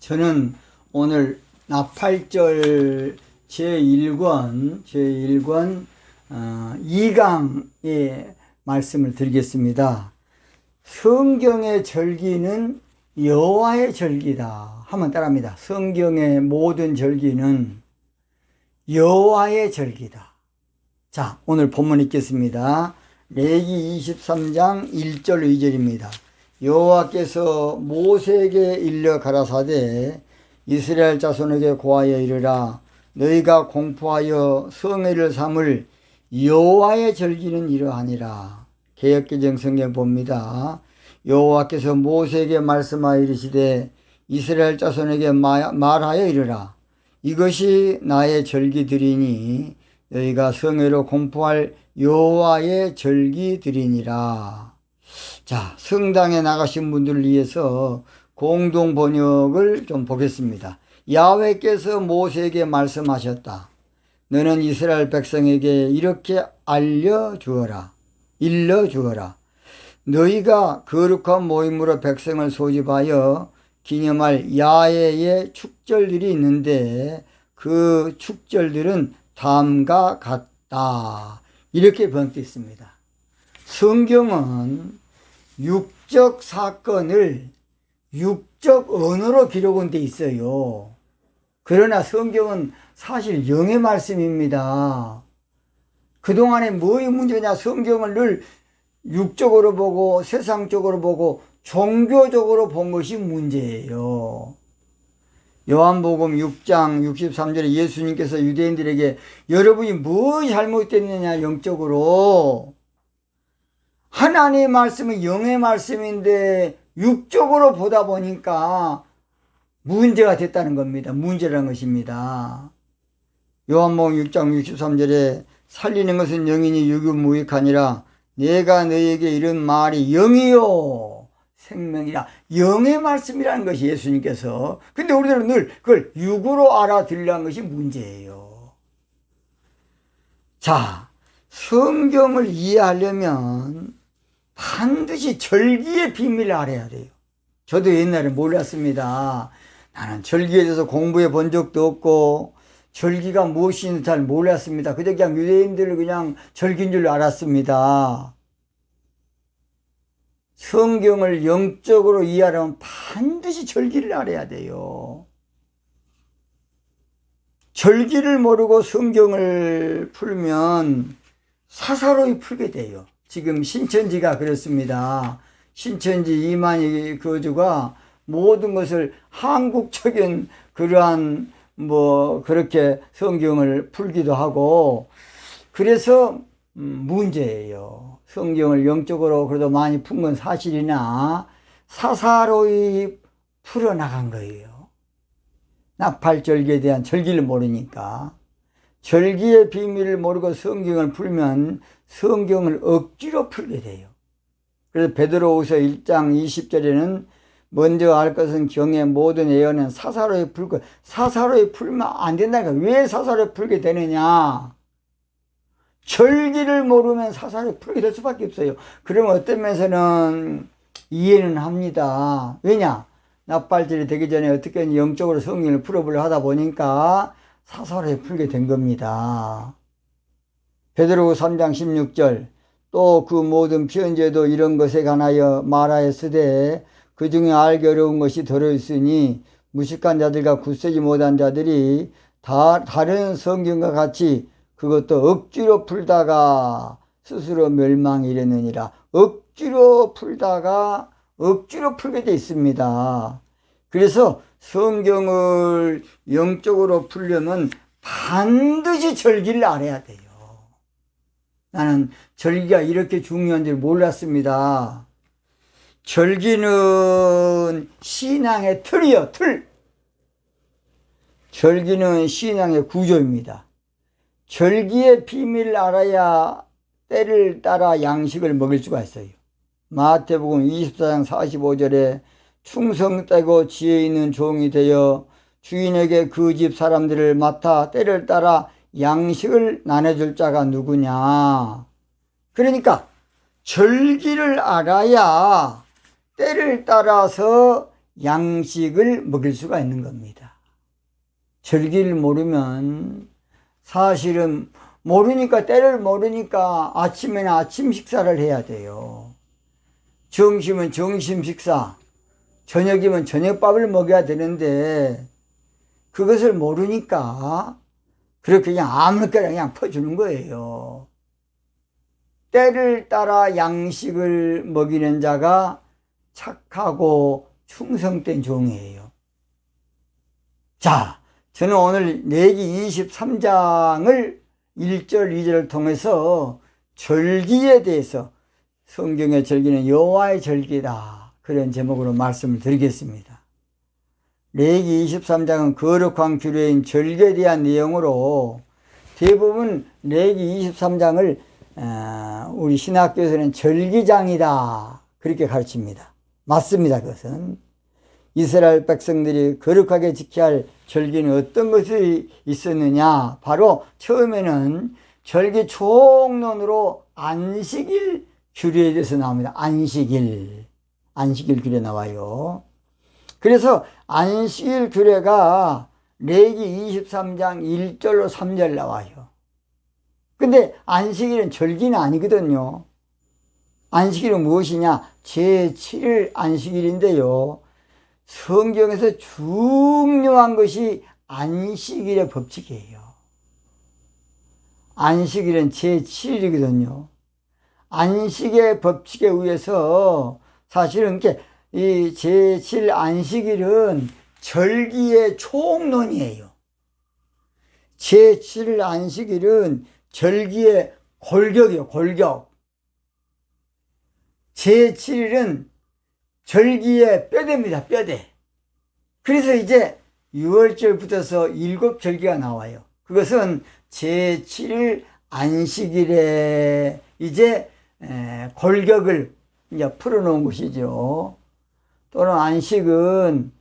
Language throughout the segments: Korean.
저는 오늘 나팔절 제1권 2강의 말씀을 드리겠습니다. 성경의 절기는 여호와의 절기다 하면 따라합니다. 성경의 모든 절기는 여호와의 절기다. 자, 오늘 본문 읽겠습니다. 레위기 23장 1절 2절입니다. 여호와께서 모세에게 일러 가라사대 이스라엘 자손에게 고하여 이르라. 너희가 공포하여 성회를 삼을 여호와의 절기는 이러하니라. 개역개정 성경 봅니다. 여호와께서 모세에게 말씀하여 이르시되 이스라엘 자손에게 말하여 이르라. 이것이 나의 절기들이니 너희가 성회로 공포할 여호와의 절기들이니라. 자, 성당에 나가신 분들을 위해서 공동 번역을 좀 보겠습니다. 야훼께서 모세에게 말씀하셨다. 너는 이스라엘 백성에게 이렇게 일러주어라. 너희가 거룩한 모임으로 백성을 소집하여 기념할 야훼의 축절들이 있는데 그 축절들은 다음과 같다. 이렇게 번역되어 있습니다. 성경은 육적 사건을 육적 언어로 기록은 돼 있어요. 그러나 성경은 사실 영의 말씀입니다. 그동안에 뭐의 문제냐? 성경을 늘 육적으로 보고 세상적으로 보고 종교적으로 본 것이 문제예요. 요한복음 6장 63절에 예수님께서 유대인들에게 여러분이 뭐 잘못됐느냐 영적으로. 하나님의 말씀은 영의 말씀인데 육적으로 보다 보니까 문제가 됐다는 겁니다. 문제라는 것입니다. 요한복음 6장 63절에 살리는 것은 영이니 육이 무익하니라. 내가 너희에게 이런 말이 영이요 생명이라. 영의 말씀이라는 것이 예수님께서. 근데 우리들은 늘 그걸 육으로 알아들으려는 것이 문제예요. 자, 성경을 이해하려면 반드시 절기의 비밀을 알아야 돼요. 저도 옛날에 몰랐습니다. 나는 절기에 대해서 공부해 본 적도 없고 절기가 무엇인지 잘 몰랐습니다. 그냥 유대인들을 그냥 절기인 줄 알았습니다. 성경을 영적으로 이해하려면 반드시 절기를 알아야 돼요. 절기를 모르고 성경을 풀면 사사로이 풀게 돼요. 지금 신천지가 그렇습니다. 신천지 이만희 교주가 모든 것을 한국적인 그러한 그렇게 성경을 풀기도 하고 그래서 문제예요. 성경을 영적으로 그래도 많이 푼 건 사실이나 사사로이 풀어나간 거예요. 나팔절기에 대한 절기를 모르니까. 절기의 비밀을 모르고 성경을 풀면 성경을 억지로 풀게 돼요. 그래서 베드로후서 1장 20절에는 먼저 알 것은 경의 모든 예언은 사사로이 풀고 사사로이 풀면 안 된다니까. 왜 사사로이 풀게 되느냐? 절기를 모르면 사사로이 풀게 될 수밖에 없어요. 그러면 어떤 면에서는 이해는 합니다. 왜냐? 나팔절이 되기 전에 어떻게 영적으로 성경을 풀어보려 하다 보니까 사사로이 풀게 된 겁니다. 베드로후서 3장 16절 또 그 모든 편지에도 이런 것에 관하여 말하였으되 그 중에 알기 어려운 것이 들어있으니 무식한 자들과 굳세지 못한 자들이 다른 성경과 같이 그것도 억지로 풀다가 스스로 멸망에 이르느니라. 억지로 풀다가 억지로 풀게 돼 있습니다. 그래서 성경을 영적으로 풀려면 반드시 절기를 알아야 돼요. 나는 절기가 이렇게 중요한 줄 몰랐습니다. 절기는 신앙의 틀이요, 틀. 절기는 신앙의 구조입니다. 절기의 비밀을 알아야 때를 따라 양식을 먹을 수가 있어요. 마태복음 24장 45절에 충성되고 지혜 있는 종이 되어 주인에게 그 집 사람들을 맡아 때를 따라 양식을 나눠줄 자가 누구냐. 그러니까 절기를 알아야 때를 따라서 양식을 먹일 수가 있는 겁니다. 절기를 모르면 사실은 모르니까, 때를 모르니까 아침에는 아침 식사를 해야 돼요. 점심은 점심 식사, 저녁이면 저녁밥을 먹여야 되는데 그것을 모르니까 그렇게 그냥 아무렇게나 그냥 퍼주는 거예요. 때를 따라 양식을 먹이는 자가 착하고 충성된 종이에요. 자, 저는 오늘 레위기 23장을 1절, 2절을 통해서 절기에 대해서, 성경의 절기는 여호와의 절기다, 그런 제목으로 말씀을 드리겠습니다. 레위기 23장은 거룩한 규례인 절기에 대한 내용으로, 대부분 레위기 23장을 우리 신학교에서는 절기장이다, 그렇게 가르칩니다. 맞습니다. 그것은 이스라엘 백성들이 거룩하게 지켜야 할 절기는 어떤 것이 있었느냐, 바로 처음에는 절기 총론으로 안식일 규례에 대해서 나옵니다. 안식일 규례 나와요. 그래서 안식일 규례가 레위기 23장 1절로 3절 나와요. 근데 안식일은 절기는 아니거든요. 안식일은 무엇이냐? 제7일 안식일인데요. 성경에서 중요한 것이 안식일의 법칙이에요. 안식일은 제7일이거든요. 안식의 법칙에 의해서 사실은 이 제7 안식일은 절기의 총론이에요. 제7 안식일은 절기의 골격이에요. 골격. 제7일은 절기의 뼈대입니다. 뼈대. 그래서 이제 6월절부터서 7절기가 나와요. 그것은 제7일 안식일에 이제 골격을 이제 풀어놓은 것이죠. 또는 안식은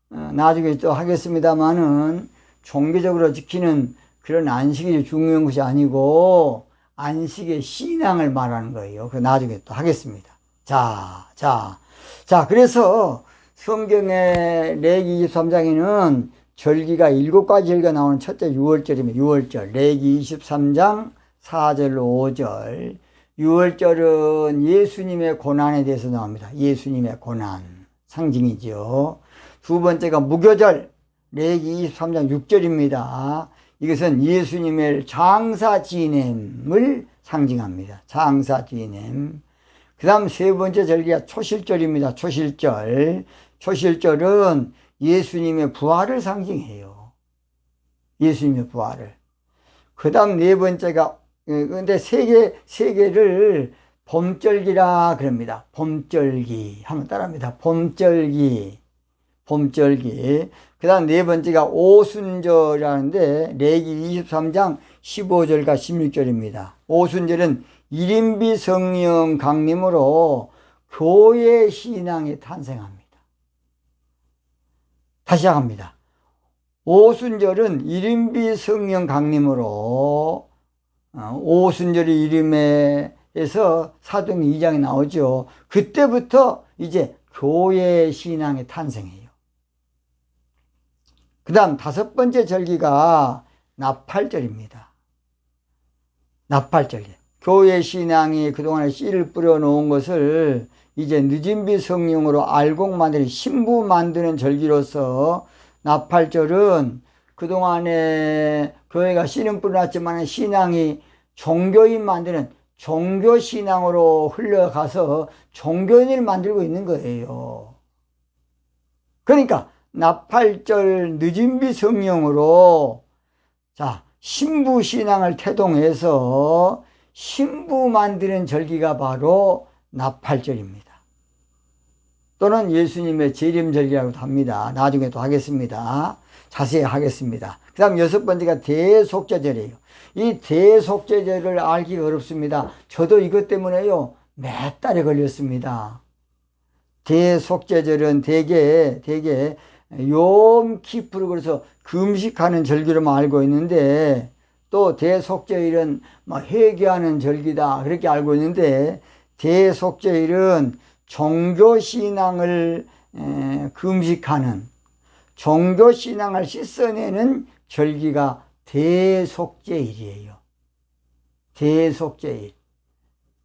나중에 또 하겠습니다만은 종교적으로 지키는 그런 안식일이 중요한 것이 아니고 안식의 신앙을 말하는 거예요. 그 나중에 또 하겠습니다. 자, 그래서 성경의 레위기 23장에는 절기가 7가지 절기가 나오는 첫째 6월절입니다. 6월절. 레위기 23장 4절로 5절. 6월절은 예수님의 고난에 대해서 나옵니다. 예수님의 고난. 상징이죠. 두 번째가 무교절. 레위기 23장 6절입니다. 이것은 예수님의 장사 지냄을 상징합니다. 장사 지냄. 그 다음 세 번째 절기가 초실절입니다. 초실절. 초실절은 예수님의 부활을 상징해요. 예수님의 부활을. 그 다음 네 번째가, 근데 세 개를 봄절기라 그럽니다. 봄절기. 한번 따라합니다. 봄절기. 그 다음 네 번째가 오순절이라는데, 레위기 23장 15절과 16절입니다. 오순절은 1인비 성령 강림으로 교회 신앙이 탄생합니다. 다시 시작합니다. 오순절은 1인비 성령 강림으로, 오순절의 이름에서 사도행 2장에 나오죠. 그때부터 이제 교회 신앙이 탄생해요. 그 다음 다섯 번째 절기가 나팔절입니다. 나팔절. 교회 신앙이 그동안에 씨를 뿌려 놓은 것을 이제 늦은비 성령으로 알곡 만드는, 신부 만드는 절기로서 나팔절은 그동안에 교회가 씨는 뿌려놨지만 신앙이 종교인 만드는 종교신앙으로 흘러가서 종교인을 만들고 있는 거예요. 그러니까 나팔절 늦은비 성령으로 신부 신앙을 태동해서 신부 만드는 절기가 바로 나팔절입니다. 또는 예수님의 재림절기라고도 합니다. 나중에 또 하겠습니다. 자세히 하겠습니다. 그 다음 여섯 번째가 대속죄절이에요. 이 대속죄절을 알기가 어렵습니다. 저도 이것 때문에요, 몇 달에 걸렸습니다. 대속죄절은 대개 욤키프르, 그래서 금식하는 절기로만 알고 있는데, 또 대속죄일은 회개하는 절기다, 그렇게 알고 있는데, 대속죄일은 종교신앙을 금식하는 종교신앙을 씻어내는 절기가 대속죄일이에요. 대속죄일.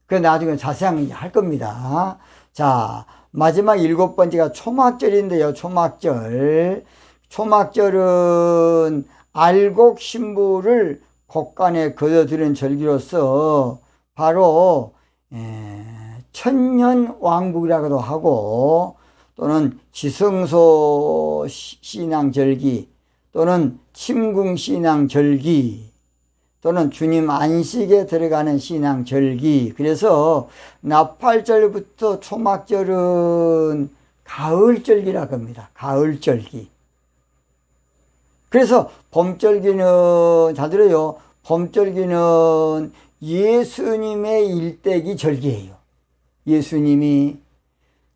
그 나중에 자세하게 할 겁니다. 자, 마지막 7번째가 초막절인데요. 초막절. 초막절은 알곡 신부를 곡간에 거둬들인 절기로서 바로 천년왕국이라고도 하고, 또는 지성소 신앙절기, 또는 침궁신앙절기, 또는 주님 안식에 들어가는 신앙절기. 그래서 나팔절부터 초막절은 가을절기라고 합니다. 가을절기. 그래서 봄절기는, 잘 들어요. 봄절기는 예수님의 일대기 절기예요. 예수님이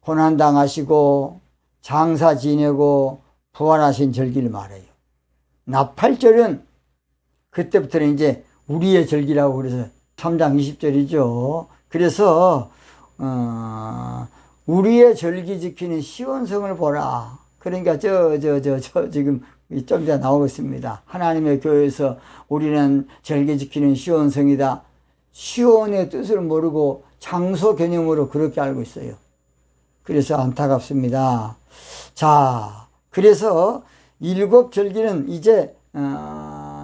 고난당하시고 장사 지내고 부활하신 절기를 말해요. 나팔절은 그때부터는 이제 우리의 절기라고 그래서 3장 20절이죠. 그래서 우리의 절기 지키는 시온성을 보라. 그러니까 지금 좀 전에 나오고 있습니다. 하나님의 교회에서 우리는 절기 지키는 시온성이다. 시온의 뜻을 모르고 장소 개념으로 그렇게 알고 있어요. 그래서 안타깝습니다. 자, 그래서 7절기는 이제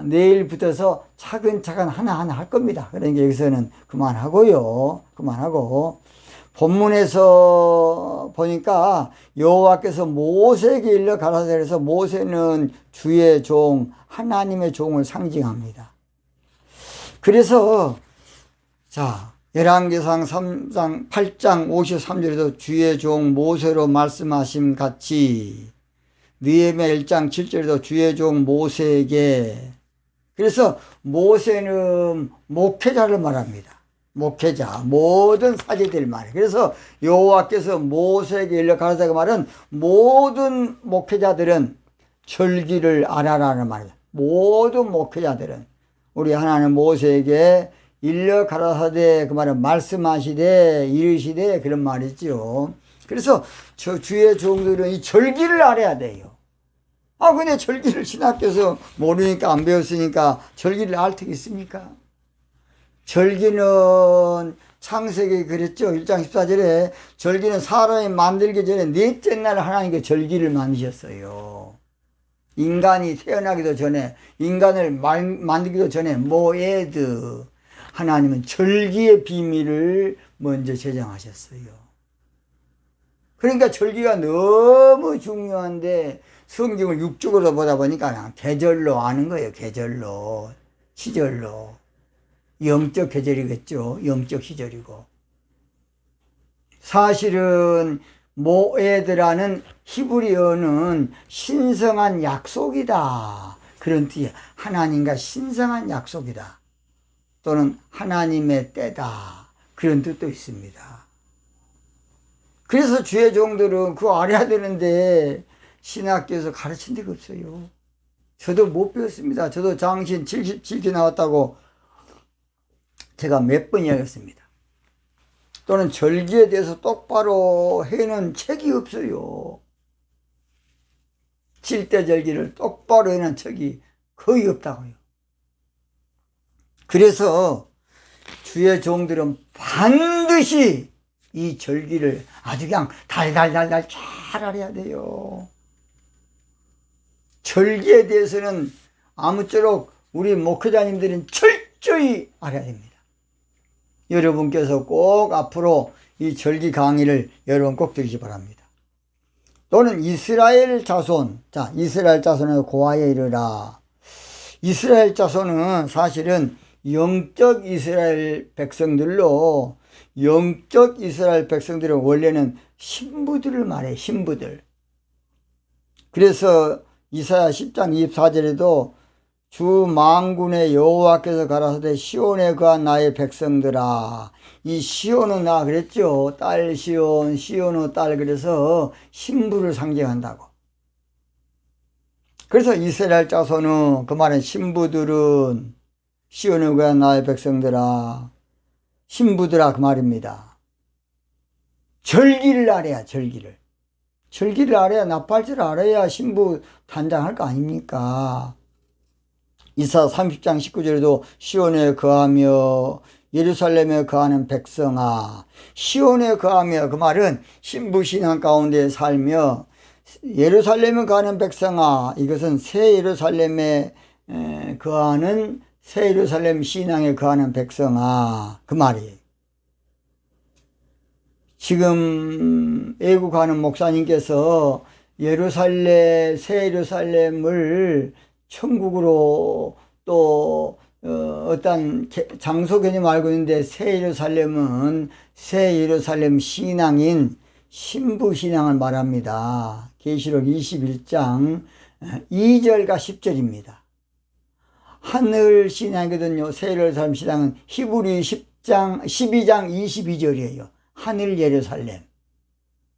내일부터서 차근차근 하나하나 할 겁니다. 그러니까 여기서는 그만하고요. 그만하고, 본문에서 보니까 여호와께서 모세에게 일러 가라사대 해서, 모세는 주의 종, 하나님의 종을 상징합니다. 그래서 자, 열왕기상 3장 8장 53절에도 주의 종 모세로 말씀하심 같이, 느헤미야 1장 7절에도 주의 종 모세에게. 그래서 모세는 목회자를 말합니다. 목회자, 모든 사제들 말이에요. 그래서 여호와께서 모세에게 일러 가라사대 말은 모든 목회자들은 절기를 알아라는 말이에요. 모든 목회자들은 우리 하나님 모세에게 일러 가라사대, 그 말은 말씀하시되 이르시되, 그런 말이죠. 그래서 주의 종들은 이 절기를 알아야 돼요. 근데 절기를 신학교에서 모르니까, 안 배웠으니까 절기를 알 턱이 있습니까? 절기는 창세기 그랬죠. 1장 14절에 절기는 사람이 만들기 전에 넷째 날 하나님께 절기를 만드셨어요. 인간이 태어나기도 전에, 인간을 만들기도 전에 모에드, 하나님은 절기의 비밀을 먼저 제정하셨어요. 그러니까 절기가 너무 중요한데 성경을 육적으로 보다 보니까 그냥 계절로 아는 거예요. 계절로, 시절로. 영적 계절이겠죠. 영적 시절이고. 사실은 모에드라는 히브리어는 신성한 약속이다, 그런 뜻이에요. 하나님과 신성한 약속이다, 또는 하나님의 때다, 그런 뜻도 있습니다. 그래서 주의 종들은 그거 알아야 되는데 신학교에서 가르친 데가 없어요. 저도 못 배웠습니다. 저도 장신 77기 나왔다고 제가 몇 번 이야기했습니다. 또는 절기에 대해서 똑바로 해놓은 책이 없어요. 7대 절기를 똑바로 해놓은 책이 거의 없다고요. 그래서 주의 종들은 반드시 이 절기를 아주 그냥 달달달달 잘 알아야 돼요. 절기에 대해서는 아무쪼록 우리 목회자님들은 철저히 알아야 됩니다. 여러분께서 꼭 앞으로 이 절기 강의를 여러분 꼭 들으시기 바랍니다. 또는 이스라엘 자손, 자, 이스라엘 자손을 고하여 이르라. 이스라엘 자손은 사실은 영적 이스라엘 백성들로, 영적 이스라엘 백성들은 원래는 신부들을 말해요. 신부들. 그래서 이사야 10장 24절에도 주 만군의 여호와께서 가라사대 시온에 거한 나의 백성들아. 이 시온은 나 그랬죠. 딸 시온, 시온의 딸. 그래서 신부를 상징한다고. 그래서 이스라엘 자손은, 그 말은 신부들은 시온에 거한 나의 백성들아, 신부들아, 그 말입니다. 절기를 알아야, 절기를. 절기를 알아야, 나팔절을 알아야 신부 단장할 거 아닙니까? 이사 30장 19절에도 시온에 거하며 예루살렘에 거하는 백성아. 시온에 거하며, 그 말은 신부신앙 가운데 살며, 예루살렘에 거하는 백성아, 이것은 새 예루살렘에 거하는, 새 예루살렘 신앙에 거하는 백성아, 그 말이에요. 지금 애국하는 목사님께서 새 예루살렘을 천국으로 또 어떤 장소 개념 알고 있는데, 새 예루살렘은 새 예루살렘 신앙인 신부 신앙을 말합니다. 계시록 21장 2절과 10절입니다. 하늘 신앙이거든요. 새 예루살렘 신앙은 히브리 12장 22절이에요. 하늘 예루살렘.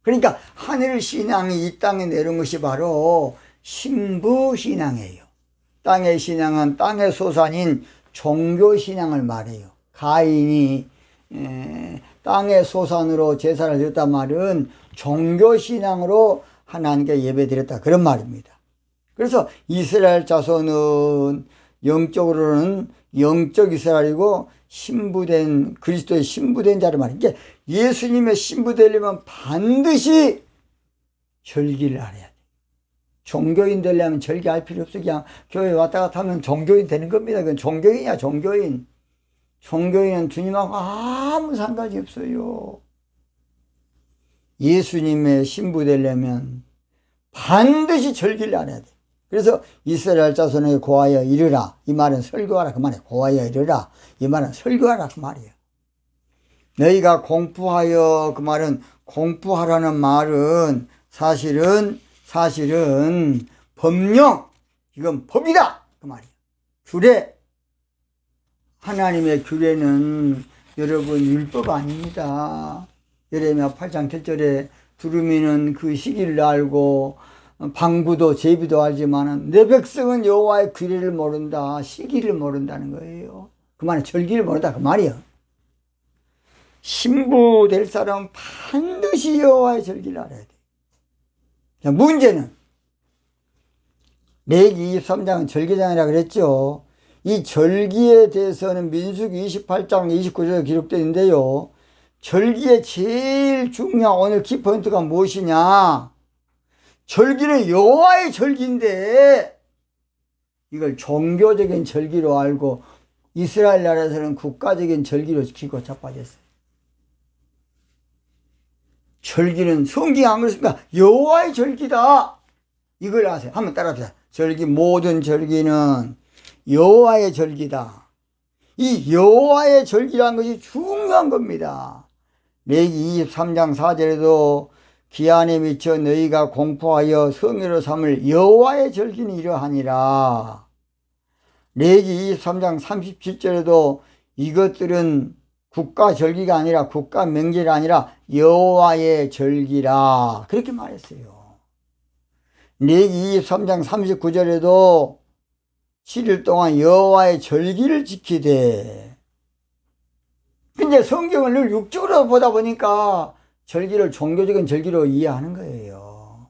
그러니까 하늘 신앙이 이 땅에 내려온 것이 바로 신부 신앙이에요. 땅의 신앙은 땅의 소산인 종교 신앙을 말해요. 가인이 땅의 소산으로 제사를 드렸단 말은 종교 신앙으로 하나님께 예배드렸다, 그런 말입니다. 그래서 이스라엘 자손은 영적으로는 영적 이스라엘이고, 신부된, 그리스도의 신부된 자를 말이에요. 그러니까 예수님의 신부되려면 반드시 절기를 알아야 돼. 종교인 되려면 절기할 필요 없어. 그냥 교회 왔다 갔다 하면 종교인 되는 겁니다. 그건 종교인이야, 종교인. 종교인은 주님하고 아무 상관이 없어요. 예수님의 신부 되려면 반드시 절기를 알아야 돼. 그래서 이스라엘 자손에게 고하여 이르라, 이 말은 설교하라 그 말이에요. 고하여 이르라, 이 말은 설교하라 그 말이에요. 너희가 공부하여, 그 말은 공부하라는 말은 사실은 법령, 이건 법이다 그 말이에요. 규례. 하나님의 규례는 여러분 율법 아닙니다. 예레미야 8장 7절에 두루미는 그 시기를 알고 방부도 제비도 알지만 내 백성은 여호와의 규례를 모른다, 시기를 모른다는 거예요. 그 말은 절기를 모른다 그 말이에요. 신부 될 사람은 반드시 여호와의 절기를 알아야 돼. 자, 문제는 레위기 23장은 절기장이라고 그랬죠. 이 절기에 대해서는 민수기 28장 29절에 기록되어 있는데요, 절기의 제일 중요한 오늘 키포인트가 무엇이냐? 절기는 여호와의 절기인데 이걸 종교적인 절기로 알고 이스라엘 나라에서는 국가적인 절기로 지키고 자빠졌어요. 절기는 성경이 안 그렇습니까? 여호와의 절기다, 이걸 아세요. 한번 따라합시다. 절기, 모든 절기는 여호와의 절기다. 이 여호와의 절기라는 것이 중요한 겁니다. 레위기 23장 4절에도 기한에 미쳐 너희가 공포하여 성회로 삼을 여호와의 절기는 이러하니라. 레위기 23장 37절에도 이것들은 국가 절기가 아니라 국가 명절이 아니라 여호와의 절기라, 그렇게 말했어요. 레위기 23장 39절에도 7일 동안 여호와의 절기를 지키되. 근데 성경을 늘 육적으로 보다 보니까 절기를 종교적인 절기로 이해하는 거예요.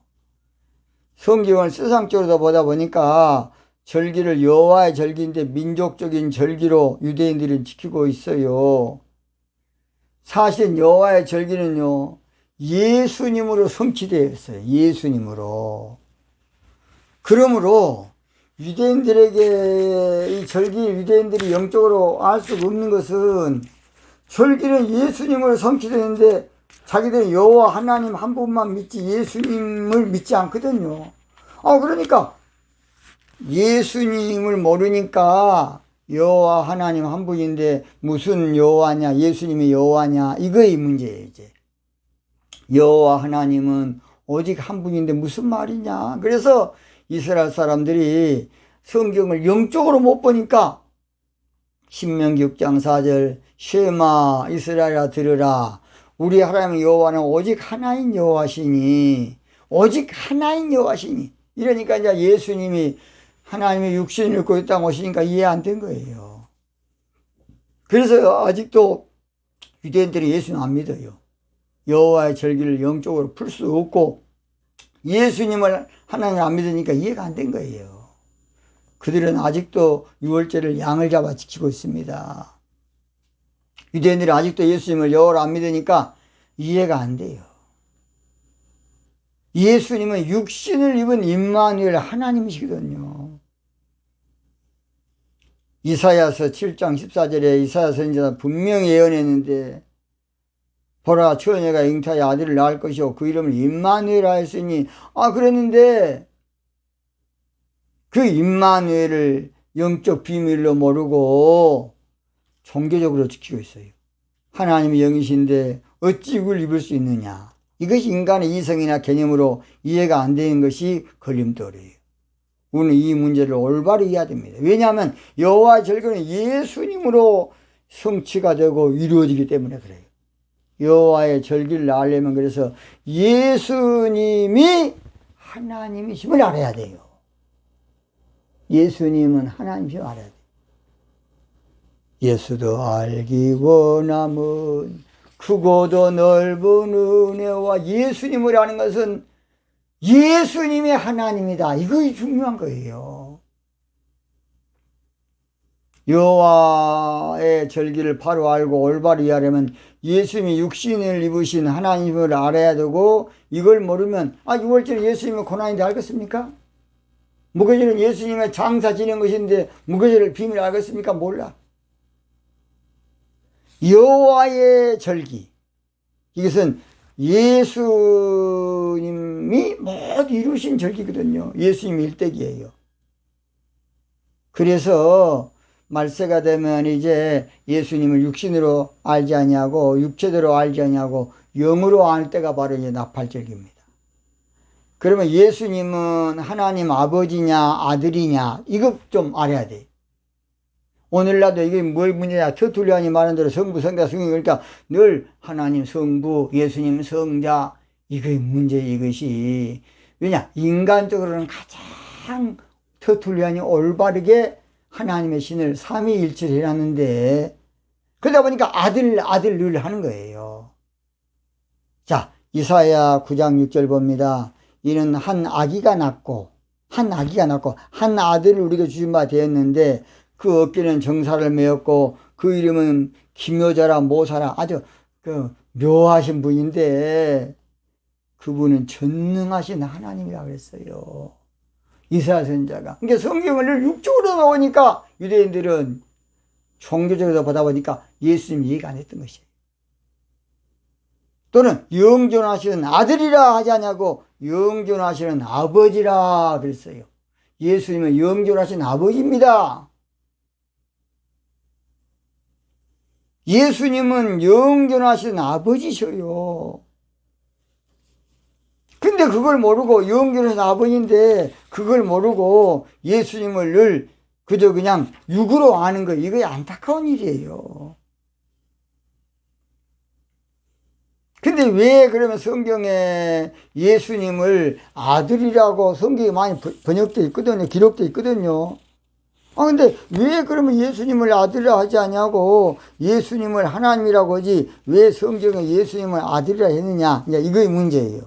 성경을 세상적으로 보다 보니까 절기를 여호와의 절기인데 민족적인 절기로 유대인들은 지키고 있어요. 사실 여호와의 절기는요, 예수님으로 성취되어 있어요. 예수님으로. 그러므로 유대인들에게 이 절기, 유대인들이 영적으로 알 수가 없는 것은 절기는 예수님으로 성취되는데 자기들은 여호와 하나님 한 분만 믿지 예수님을 믿지 않거든요. 그러니까 예수님을 모르니까 여호와 하나님 한 분인데 무슨 여호와냐, 예수님이 여호와냐, 이거의 문제예요. 이제 여호와 하나님은 오직 한 분인데 무슨 말이냐. 그래서 이스라엘 사람들이 성경을 영적으로 못 보니까 신명기 6장 4절 쉐마 이스라엘아 들으라, 우리 하나님 여호와는 오직 하나인 여호와시니, 오직 하나인 여호와시니. 이러니까 이제 예수님이 하나님의 육신을 입고 이 땅 오시니까 이해 안 된 거예요. 그래서 아직도 유대인들이 예수님 안 믿어요. 여호와의 절기를 영적으로 풀 수 없고 예수님을 하나님 안 믿으니까 이해가 안 된 거예요. 그들은 아직도 유월절을 양을 잡아 지키고 있습니다. 유대인들이 아직도 예수님을 여호와로 안 믿으니까 이해가 안 돼요. 예수님은 육신을 입은 임마누엘 하나님이시거든요. 이사야서 7장 14절에 이사야 선지자가 분명히 예언했는데 보라 처녀가 잉타의 아들을 낳을 것이요 그 이름을 임마누엘 하였으니 그랬는데 그 임마누엘을 영적 비밀로 모르고 종교적으로 지키고 있어요. 하나님이 영이신데 어찌 이걸 입을 수 있느냐. 이것이 인간의 이성이나 개념으로 이해가 안 되는 것이 걸림돌이에요. 우리는 이 문제를 올바로 이해해야 됩니다. 왜냐하면 여호와의 절기는 예수님으로 성취가 되고 이루어지기 때문에 그래요. 여호와의 절기를 알려면 그래서 예수님이 하나님이심을 알아야 돼요. 예수님은 하나님이심을 알아야 돼요. 예수도 알기 원함은 크고도 넓은 은혜와 예수님을 아는 것은 예수님이 하나님이다. 이것이 중요한 거예요. 여호와의 절기를 바로 알고 올바로 이해하려면 예수님이 육신을 입으신 하나님을 알아야 되고 이걸 모르면 유월절에 예수님은 고난인데 알겠습니까? 무교절은 예수님의 장사 지낸 것인데 무교절을 비밀 알겠습니까? 몰라. 여호와의 절기 이것은 예수님이 모두 이루신 절기거든요. 예수님 일대기예요. 그래서 말세가 되면 이제 예수님을 육신으로 알지 아니하고 육체대로 알지 아니하고 영으로 알 때가 바로 이제 나팔절기입니다. 그러면 예수님은 하나님 아버지냐 아들이냐 이것 좀 알아야 돼. 오늘날도 이게 뭘 문제냐. 터툴리안이 말한 대로 성부 성자 성령 그러니까 늘 하나님 성부 예수님 성자 이거의 문제 이것이 왜냐 인간적으로는 가장 터툴리안이 올바르게 하나님의 신을 삼위일체를 해놨는데 그러다 보니까 아들 늘 하는 거예요. 자 이사야 9장 6절 봅니다. 이는 한 아기가 낳고 한 아들을 우리가 주신 바 되었는데 그 어깨는 정사를 메었고 그 이름은 기묘자라 모사라 아주 묘하신 분인데 그분은 전능하신 하나님이라고 그랬어요. 이사야 선지자가. 그러니까 성경을 육적으로 나오니까 유대인들은 종교적으로 보다 보니까 예수님 이해가 안 했던 것이에요. 또는 영존하시는 아들이라 하지 않냐고 영존하시는 아버지라 그랬어요. 예수님은 영존하신 아버지입니다. 예수님은 영존하신 아버지셔요. 근데 그걸 모르고 영존하신 아버지인데 그걸 모르고 예수님을 늘 그저 그냥 육으로 아는 거 이거 안타까운 일이에요. 근데 왜 그러면 성경에 예수님을 아들이라고 성경에 많이 번역되어 있거든요. 기록되어 있거든요. 근데 왜 그러면 예수님을 아들이라 하지 않냐고 예수님을 하나님이라고 하지 왜 성경에 예수님을 아들이라 했느냐 이거의 문제예요.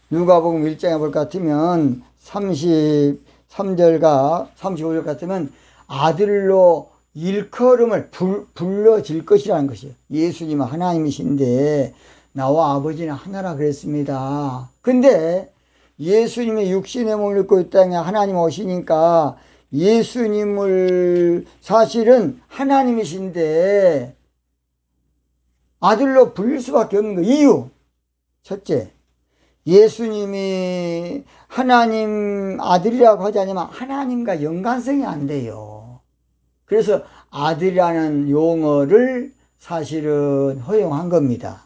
누가복음 1장에 볼 것 같으면 33절과 35절 같으면 아들로 일컬음을 불러질 것이라는 것이에요. 예수님은 하나님이신데 나와 아버지는 하나라 그랬습니다. 근데 예수님의 육신의 몸을 입고 이 땅에 하나님 오시니까 예수님을 사실은 하나님이신데 아들로 부를 수밖에 없는 거 이유 첫째 예수님이 하나님 아들이라고 하지 않으면 하나님과 연관성이 안 돼요. 그래서 아들이라는 용어를 사실은 허용한 겁니다.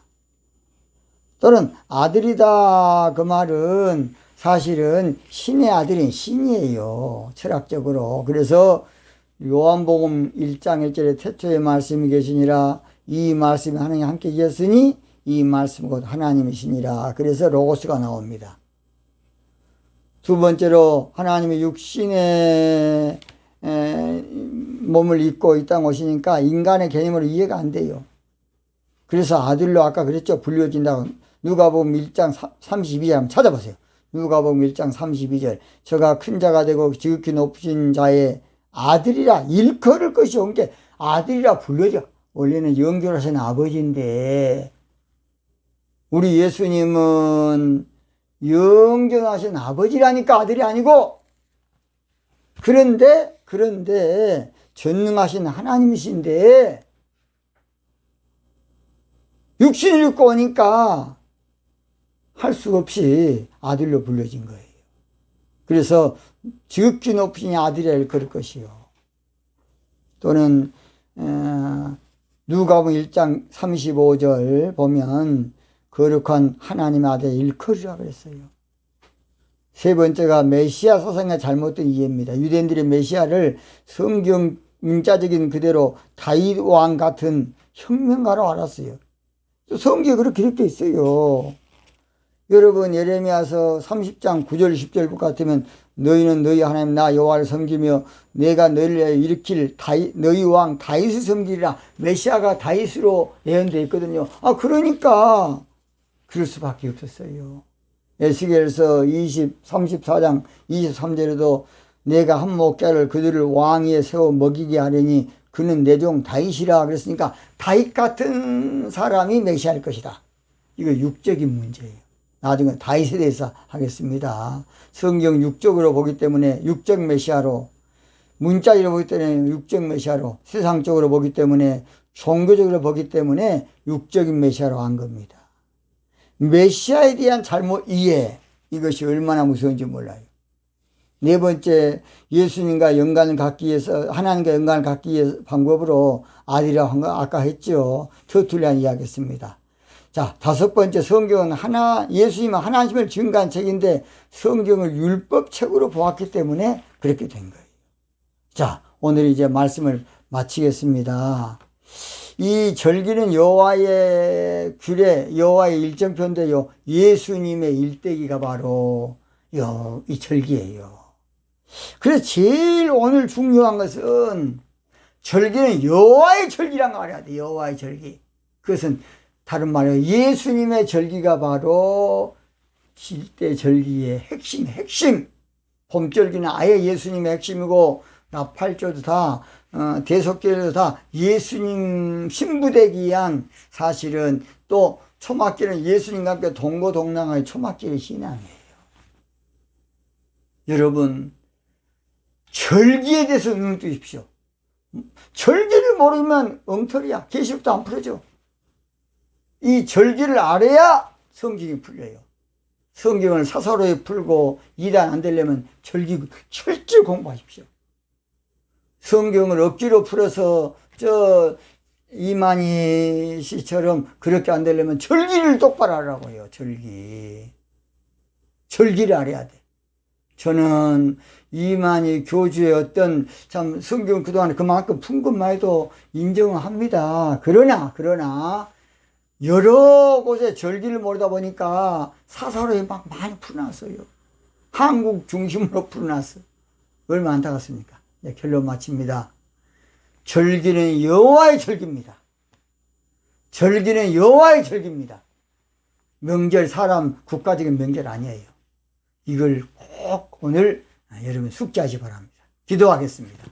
또는 아들이다 그 말은 사실은 신의 아들인 신이에요. 철학적으로. 그래서 요한복음 1장 1절에 태초에 말씀이 계시니라 이 말씀이 하나님 함께 계셨으니 이 말씀 곧 하나님이시니라. 그래서 로고스가 나옵니다. 두 번째로 하나님의 육신의 몸을 입고 이 땅 오시니까 인간의 개념으로 이해가 안 돼요. 그래서 아들로 아까 그랬죠. 불려진다고 누가복음 1장 32절 한번 찾아보세요. 누가복음 1장 32절. 저가 큰 자가 되고 지극히 높으신 자의 아들이라 일컬을 것이 온 게 아들이라 불러져. 원래는 영존하신 아버지인데 우리 예수님은 영존하신 아버지라니까 아들이 아니고 그런데 전능하신 하나님이신데 육신을 입고 오니까 할 수 없이 아들로 불려진 거예요. 그래서 지극히 높으신 아들이라 일컬을 것이요. 또는 누가복음 1장 35절 보면 거룩한 하나님의 아들 일컬으라 그랬어요. 세 번째가 메시아 사상의 잘못된 이해입니다. 유대인들이 메시아를 성경 문자적인 그대로 다윗 왕 같은 혁명가로 알았어요. 성경에 그렇게 기록되어 있어요. 여러분 예레미야서 30장 9절 10절 같으면 너희는 너희 하나님 나 여호와를 섬기며 내가 너희를 일으킬 너희 왕 다윗을 섬기리라. 메시아가 다윗으로 예언되어 있거든요. 그러니까 그럴 수밖에 없었어요. 에스겔서 34장 23절에도 내가 한 목자를 그들을 왕 위에 세워 먹이게 하려니 그는 내 종 다윗이라 그랬으니까 다윗 같은 사람이 메시아일 것이다. 이거 육적인 문제예요. 나중에 다윗에 대해서 하겠습니다. 성경 육적으로 보기 때문에 육적 메시아로, 문자적으로 보기 때문에 육적 메시아로, 세상적으로 보기 때문에 종교적으로 보기 때문에 육적인 메시아로 한 겁니다. 메시아에 대한 잘못 이해, 이것이 얼마나 무서운지 몰라요. 네 번째, 예수님과 연관을 갖기 위해서, 하나님과 연관을 갖기 위해서 방법으로 아들이라고 한 거 아까 했죠. 터툴리안 이야기했습니다. 자, 다섯 번째, 성경은 예수님은 하나님을 증거한 책인데 성경을 율법책으로 보았기 때문에 그렇게 된 거예요. 자, 오늘 이제 말씀을 마치겠습니다. 이 절기는 여호와의 규례, 여호와의 일정표인데요. 예수님의 일대기가 바로 이 절기예요. 그래서 제일 오늘 중요한 것은 절기는 여호와의 절기란 걸 알아야 돼. 여호와의 절기. 그것은 다른 말로 예수님의 절기가 바로 실대 절기의 핵심. 봄절기는 아예 예수님의 핵심이고 나팔절도 다 대속절도 다 예수님 신부되기 위한 사실은 또 초막절은 예수님과 함께 동고동락의 초막절의 신앙이에요. 여러분 절기에 대해서 눈을 뜨십시오. 절기를 모르면 엉터리야. 계시록도 안 풀어져. 이 절기를 알아야 성경이 풀려요. 성경을 사사로이 풀고 이단 안 되려면 절기 철저히 공부하십시오. 성경을 억지로 풀어서 이만희 씨처럼 그렇게 안 되려면 절기를 똑바로 하라고요. 절기를 알아야 돼. 저는 이만희 교주의 어떤 참 성경 그동안 그만큼 푼 것만 해도 인정합니다. 그러나 여러 곳에 절기를 모르다 보니까 사사로이 막 많이 풀어놨어요. 한국 중심으로 풀어놨어요. 얼마나 안타깝습니까? 네, 결론 마칩니다. 절기는 여호와의 절기입니다. 절기는 여호와의 절기입니다. 명절 사람 국가적인 명절 아니에요. 이걸 꼭 오늘 여러분 숙지하시 바랍니다. 기도하겠습니다.